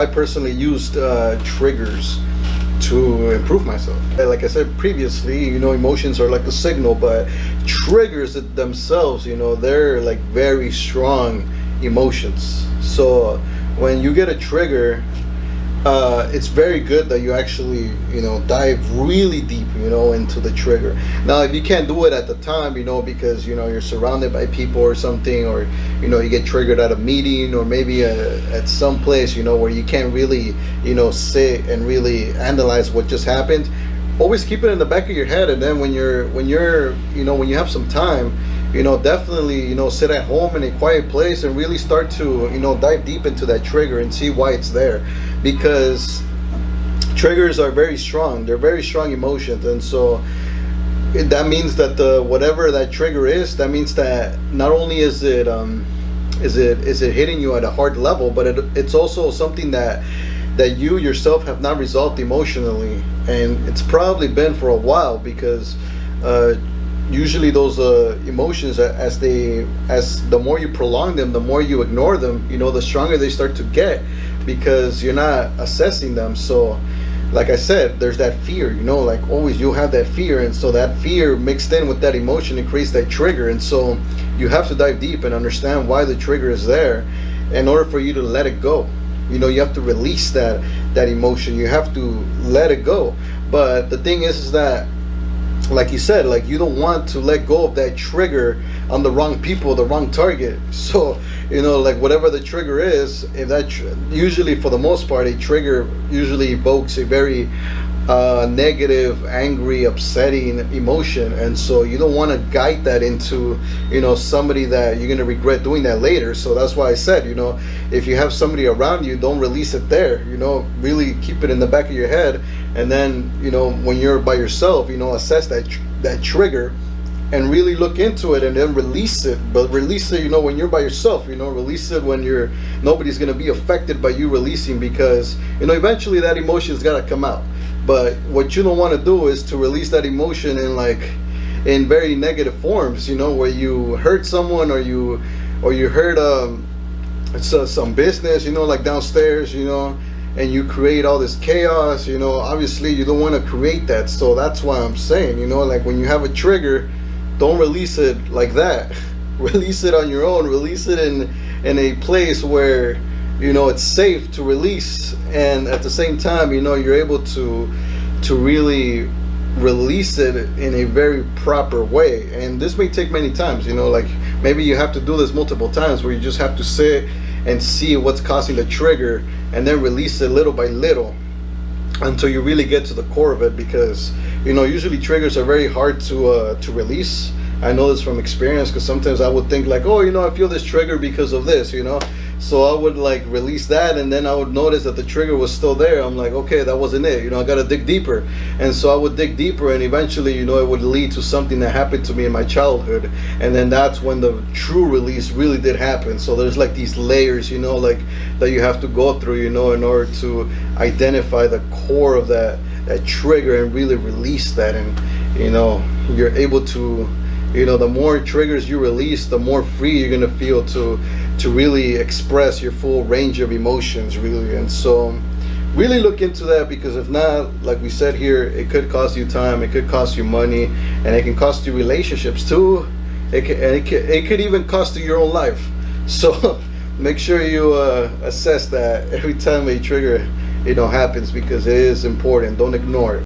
I personally used triggers to improve myself. Like I said previously, emotions are like a signal, but triggers themselves, they're like very strong emotions. So when you get a trigger, it's very good that you actually, dive really deep, into the trigger. Now, if you can't do it at the time, because, you're surrounded by people or something, or, you get triggered at a meeting, or maybe at some place, where you can't really, sit and really analyze what just happened, always keep it in the back of your head. And then when you have some time, definitely, sit at home in a quiet place and really start to, dive deep into that trigger and see why it's there. Because triggers are very strong. They're very strong emotions. And so that means that whatever that trigger is, that means that not only is it hitting you at a hard level, but it's also something that you yourself have not resolved emotionally. And it's probably been for a while, because usually those emotions, as the more you prolong them, the more you ignore them, the stronger they start to get, because you're not assessing them. So like I said, there's that fear, like always you'll have that fear, and so that fear mixed in with that emotion, it creates that trigger. And so you have to dive deep and understand why the trigger is there in order for you to let it go. You have to release that emotion. You have to let it go. But the thing is that, like you said, like, you don't want to let go of that trigger on the wrong people, the wrong target. So like, whatever the trigger is, if that usually, for the most part, a trigger usually evokes a very negative, angry, upsetting emotion. And so you don't want to guide that into somebody that you're going to regret doing that later. So that's why I said, if you have somebody around you, don't release it there. Really keep it in the back of your head. And then when you're by yourself, assess that trigger and really look into it, and then release it. But release it when you're by yourself. Release it when nobody's going to be affected by you releasing, because eventually that emotion's got to come out. But what you don't want to do is to release that emotion in very negative forms, where you hurt someone, or you hurt some business, like downstairs, and you create all this chaos. Obviously you don't want to create that. So that's why I'm saying, like, when you have a trigger, don't release it like that. Release it on your own. Release it in a place where it's safe to release, and at the same time, you're able to really release it in a very proper way. And this may take many times, like, maybe you have to do this multiple times, where you just have to sit and see what's causing the trigger, and then release it little by little until you really get to the core of it. Because usually triggers are very hard to release. I know this from experience, because sometimes I would think like, oh, I feel this trigger because of this, so I would like release that, and then I would notice that the trigger was still there. I'm like, okay, that wasn't it, I gotta dig deeper. And so I would dig deeper, and eventually it would lead to something that happened to me in my childhood, and then that's when the true release really did happen. So there's like these layers, like, that you have to go through, in order to identify the core of that trigger and really release that. And you're able to, the more triggers you release, the more free you're gonna feel to really express your full range of emotions, really. And so really look into that, because if not, like we said here, it could cost you time, it could cost you money, and it can cost you relationships too. It could even cost you your own life. So make sure you assess that every time a trigger happens, because it is important. Don't ignore it.